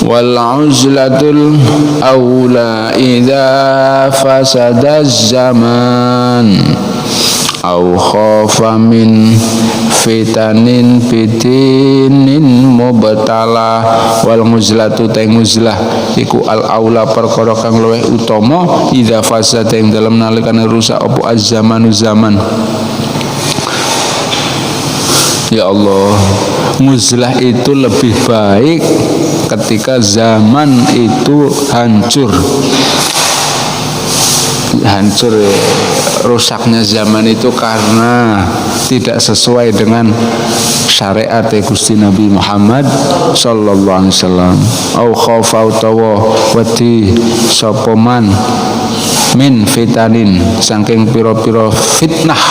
wal uzlatul aula idza fasada zaman au khafa min fitanin fitinin mubtala. Wal muzlatu ta muzlah iku al aula perkara kang luwih utama idza fasada ing dalem nalikane rusak apa az-zamanu zaman. Ya Allah, muzlah itu lebih baik ketika zaman itu hancur, rusaknya zaman itu karena tidak sesuai dengan syariat Gusti Nabi Muhammad sallallahu alaihi wasallam. Au khaufa utawa wedi sapa man min fitanin saking pira-pira fitnah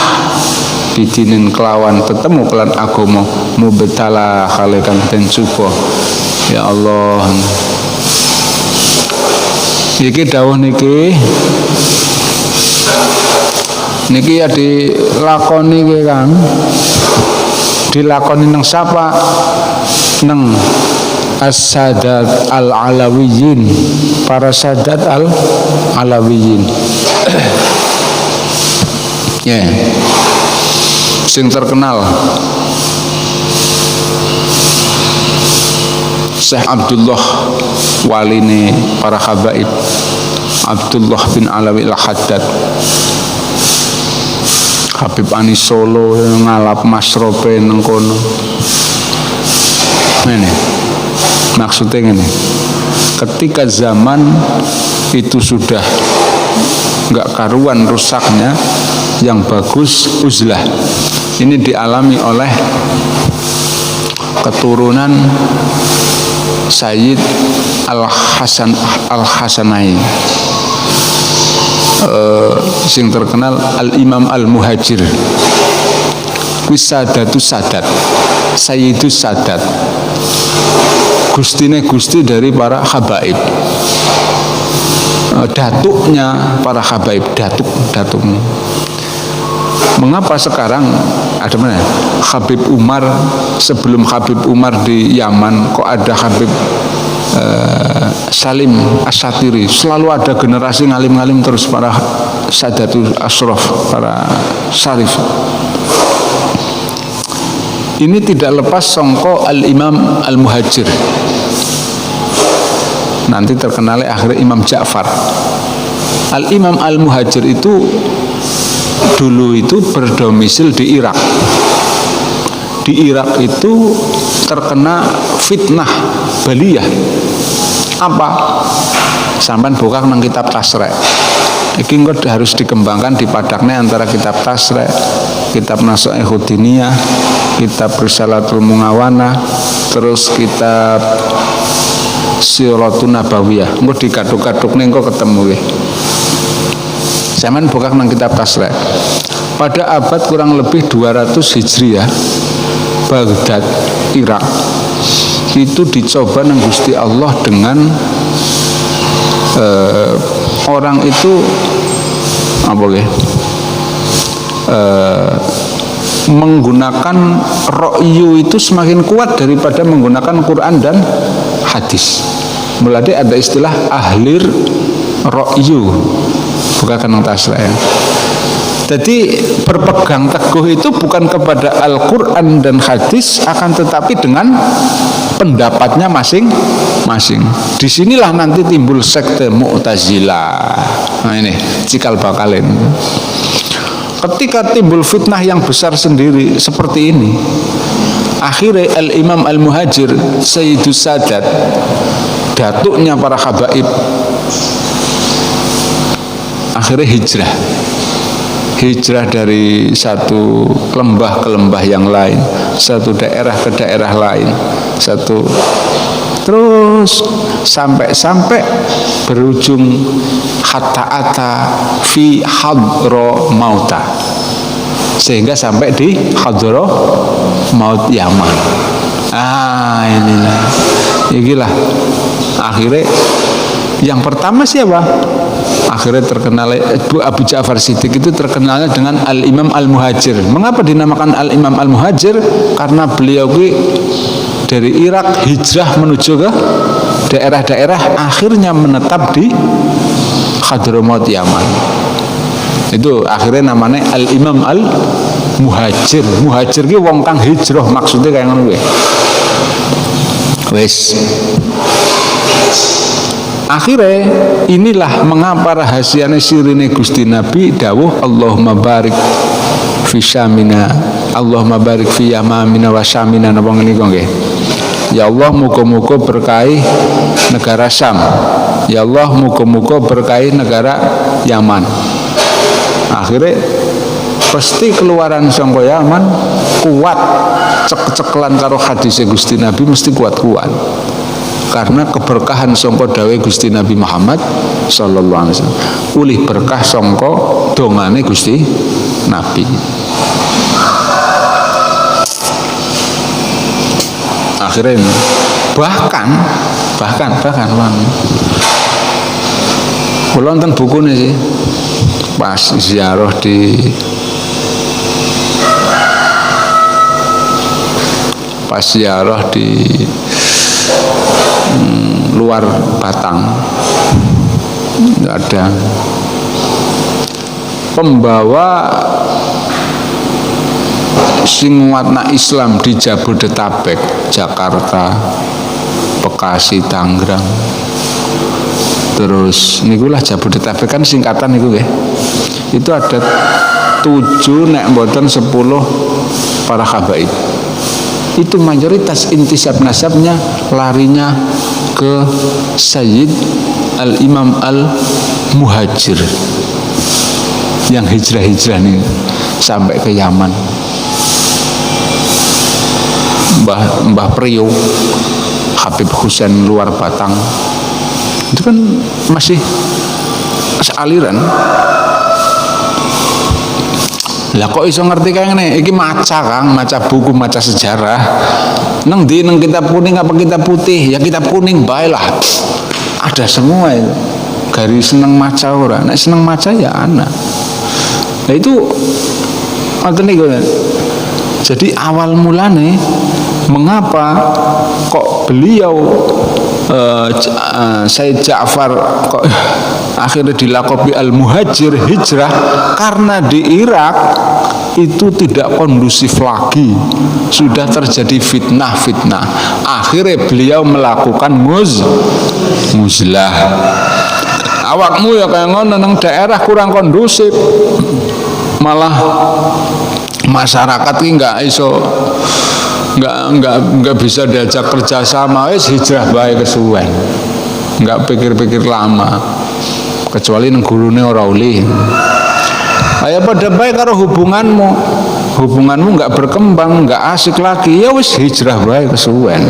bidinin kelawan ketemu kelan agama mubtala khalikan den cuba. Ya Allah, iki dawuh niki ya dilakoni ke Kang, dilakoni nang sapa, nang as-sadat al-alawiyin, para sadat al-alawiyin. Ya, sing terkenal Syekh Abdullah waline para habaib, Abdullah bin Alawi al-Haddad, Habib Anis Solo ngalap masrope nang kono. Ngene. Maksudnya ngene. Ketika zaman itu sudah enggak karuan rusaknya, yang bagus uzlah. Ini dialami oleh keturunan Sayyid Al-Hasanai, sing terkenal Al-Imam Al-Muhajir, Wisadatus Sadat, Sayyidus Sadat, gustine gusti dari para habaib, datuknya para habaib, datuk. Mengapa sekarang ada mana Habib Umar, sebelum Habib Umar di Yaman kok ada Habib Salim Asyatiri, selalu ada generasi ngalim-ngalim terus para Sadatul Ashraf, para Syarif. Ini tidak lepas songko Al-Imam Al-Muhajir, nanti terkenalnya akhirnya Imam Ja'far. Al-Imam Al-Muhajir itu dulu itu berdomisil di Irak. Di Irak itu terkena fitnah baliyah. Apa? Sampai buka nang kitab Tasrek. Iki harus dikembangkan di padaknya antara kitab Tasrek, kitab Nasuh Hudiniyah, kitab Risalatul Mungawana, terus kitab Siratun Nabawiyah. Engko dikaduk-kadukne engko ketemu nggih. Zaman buka nang kitab Tasrek. Pada abad kurang lebih 200 Hijriah, Baghdad, Irak itu dicoba nang Gusti Allah dengan orang itu menggunakan ra'yu itu semakin kuat daripada menggunakan Quran dan hadis. Mulai ada istilah ahlir ra'yu, bukan nang Tasrek ya. Jadi berpegang teguh itu bukan kepada Al-Quran dan hadis, akan tetapi dengan pendapatnya masing-masing. Disinilah nanti timbul sekte Mu'tazilah. Nah ini cikal bakalin. Ketika timbul fitnah yang besar sendiri seperti ini, akhirnya Al-Imam Al-Muhajir, Sayyidus Sadat, datuknya para habaib, akhirnya hijrah dari satu lembah ke lembah yang lain, satu daerah ke daerah lain, terus sampai berujung hatta fi hadro mauta, sehingga sampai di hadro maut Yaman. Inilah akhirnya yang pertama siapa? Akhirnya terkenal Abu Ja'far Siddiq itu terkenalnya dengan Al-Imam Al-Muhajir. Mengapa dinamakan Al-Imam Al-Muhajir? Karena beliau dari Irak hijrah menuju ke daerah-daerah akhirnya menetap di Hadramaut Yaman. Itu akhirnya namanya Al-Imam Al-Muhajir. Muhajir ki wong kang hijrah, maksudnya kayak ngono kuwi. Wes. Akhirnya inilah mengapa rahasiane sirine Gusti Nabi dawuh Allahumma barik fi syamina, Allahumma barik fi yamamina wa syamina, napa niku nggih. Ya Allah, muga-muga berkahi negara Syam. Ya Allah, muga-muga berkahi negara Yaman. Akhirnya pasti keluaran sangka Yaman kuat, cek-ceklan karo hadis Gusti Nabi mesti kuat-kuat. Karena keberkahan sangka dawuh Gusti Nabi Muhammad sallallahu alaihi wasallam. Ulih berkah sangka dongane Gusti Nabi. Akhirnya bahkan kula nonton bukune sih pas ziarah di luar Batang, ada pembawa sing nguatna Islam di Jabodetabek, Jakarta, Bekasi, Tangerang. Terus nikulah Jabodetabek kan singkatan niku nggih. Itu ada 7 nek mboten 10 para habaib. Itu mayoritas intisab nasabnya larinya ke Sayyid Al-Imam Al-Muhajir yang hijrah-hijrah nih sampai ke Yaman. Mbah Priyo, Habib Husain luar Batang, itu kan masih sealiran. Lah kok iso ngerti kayak ngene? Iki maca buku, maca sejarah. Nang ndi nang kitab kuning apa kitab putih? Ya kitab kuning bae lah. Ada semua itu. Garis seneng maca ora. Nek seneng maca ya ana. Nah itu ngoten niku. Jadi awal mulane mengapa kok beliau Said Ja'far kok akhirnya dilakopi Al-Muhajir, hijrah, karena di Irak itu tidak kondusif lagi, sudah terjadi fitnah. Akhirnya beliau melakukan muzlah. Awakmu ya kayak ngono nang daerah kurang kondusif, malah masyarakat ini nggak bisa diajak kerjasama, wis hijrah bae kesuwen, nggak pikir-pikir lama, kecuali nang gurune ora oleh. Ayo pada bae karo hubunganmu nggak berkembang, nggak asik lagi, ya wis hijrah bae kesuwen.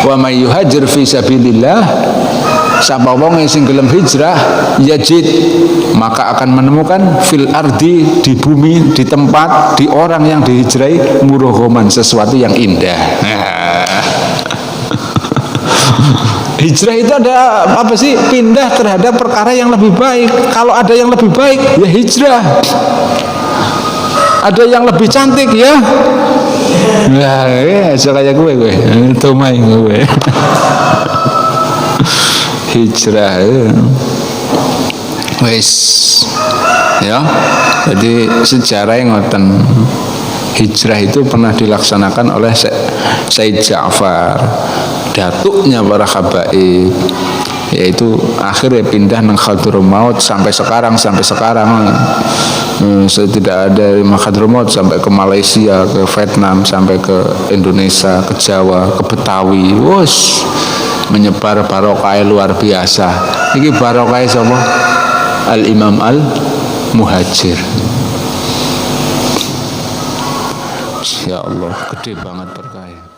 Wa may yuhajir fi sabilillah, sapa wong sing gelem hijrah yajid, maka akan menemukan fil ardi, di bumi, di tempat, di orang yang dihijrai muraghaman, sesuatu yang indah. Hijrah itu ada apa sih? Pindah terhadap perkara yang lebih baik. Kalau ada yang lebih baik ya hijrah. Ada yang lebih cantik ya. Nah, ya kayak gue itu main gue. Hijrah wis ya. Jadi sejarah yang ngoten, hijrah itu pernah dilaksanakan oleh Said Ja'far, datuknya para habaib, yaitu akhirnya pindah nang Hadramaut sampai sekarang. Tidak ada dari Hadramaut sampai ke Malaysia, ke Vietnam, sampai ke Indonesia, ke Jawa, ke Betawi. Wos menyebar barokah luar biasa. Ini barokah sapa? Al-Imam Al-Muhajir. Ya Allah, gede banget berkah.